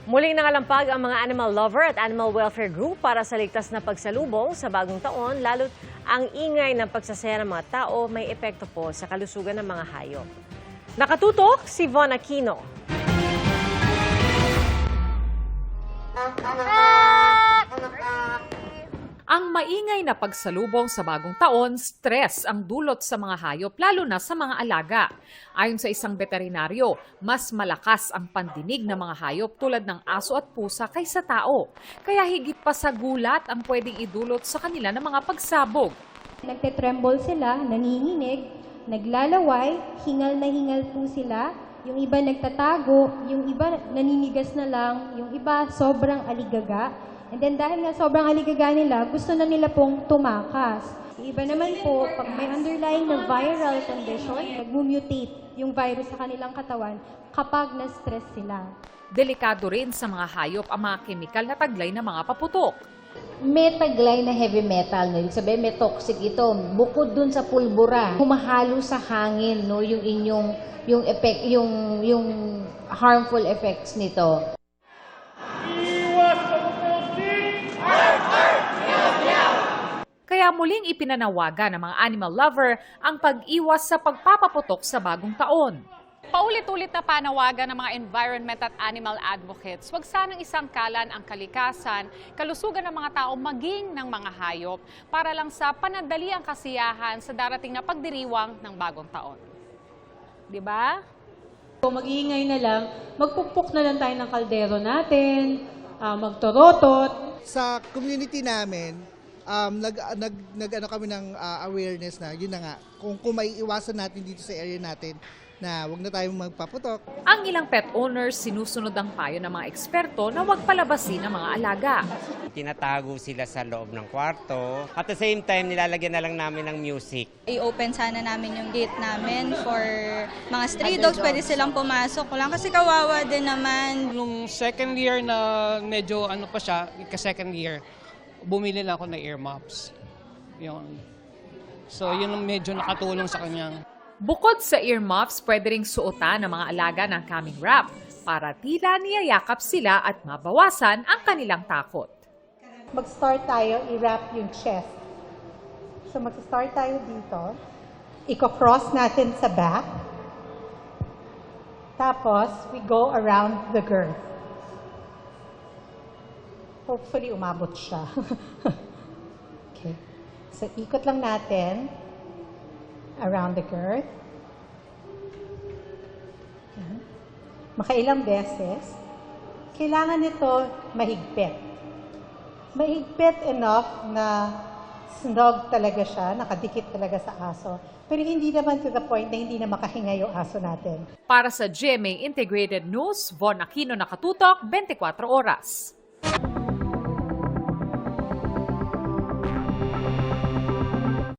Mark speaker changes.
Speaker 1: Muling nangalampag ang mga animal lover at animal welfare group para sa ligtas na pagsalubong sa bagong taon, lalo't ang ingay ng pagsasaya ng mga tao may epekto po sa kalusugan ng mga hayop. Nakatutok si Von Aquino.
Speaker 2: Ang maingay na pagsalubong sa bagong taon, stress ang dulot sa mga hayop, lalo na sa mga alaga. Ayon sa isang veterinaryo, mas malakas ang pandinig ng mga hayop tulad ng aso at pusa kaysa tao. Kaya higit pa sa gulat ang pwedeng idulot sa kanila ng mga pagsabog.
Speaker 3: Nagtetremble sila, nanginginig, naglalaway, hingal na hingal po sila. Yung iba nagtatago, yung iba naninigas na lang, yung iba sobrang aligaga. And then dahil nga sobrang aligaga nila, gusto na nila pong tumakas. Yung iba naman po, pag may underlying na viral condition, nag-mutate yung virus sa kanilang katawan kapag na-stress sila.
Speaker 2: Delikado rin sa mga hayop ang mga kemikal na taglay ng mga paputok.
Speaker 4: May taglay na heavy metal, no? Ibig sabihin may toxic ito. Bukod dun sa pulbura, humahalo sa hangin, no, yung inyong yung harmful effects nito.
Speaker 2: Kaya muling ipinanawagan ng mga animal lover ang pag-iwas sa pagpapaputok sa bagong taon.
Speaker 5: Paulit-ulit na panawagan ng mga environment at animal advocates, huwag sanang isangkalan ang kalikasan, kalusugan ng mga tao maging ng mga hayop para lang sa panadali ang kasiyahan sa darating na pagdiriwang ng bagong taon. Diba?
Speaker 6: Mag-iingay na lang, magpukpok na lang tayo ng kaldero natin, magtorotot.
Speaker 7: Sa community namin, nag-ano kami ng awareness na, yun na nga, kung maiiwasan natin dito sa area natin, na huwag na tayong magpaputok.
Speaker 2: Ang ilang pet owners sinusunod ang payo ng mga eksperto na huwag palabasin ang mga alaga.
Speaker 8: Tinatago sila sa loob ng kwarto. At the same time, nilalagyan na lang namin ng music.
Speaker 9: I-open sana namin yung gate namin for mga stray dogs. Pwede silang pumasok lang kasi kawawa din naman.
Speaker 10: Nung second year na medyo ano pa siya, second year, bumili lang ako ng earmuffs. Yun. So yun ang medyo nakatulong sa kanya.
Speaker 2: Bukod sa earmuffs, pwede ring suotan ng mga alaga ng calming wrap para tila niyayakap sila at mabawasan ang kanilang takot.
Speaker 3: Mag-start tayo, i-wrap yung chest. So mag-start tayo dito. Iko-cross natin sa back. Tapos, we go around the girth. Hopefully, umabot siya. Okay. So, ikot lang natin around the girth. Yan. Makailang beses. Kailangan nito mahigpit. Mahigpit enough na snug talaga siya, nakadikit talaga sa aso. Pero hindi naman to the point na hindi na makahinga yung aso natin.
Speaker 2: Para sa GMA Integrated News, Von Aquino, Nakatutok, 24 Oras.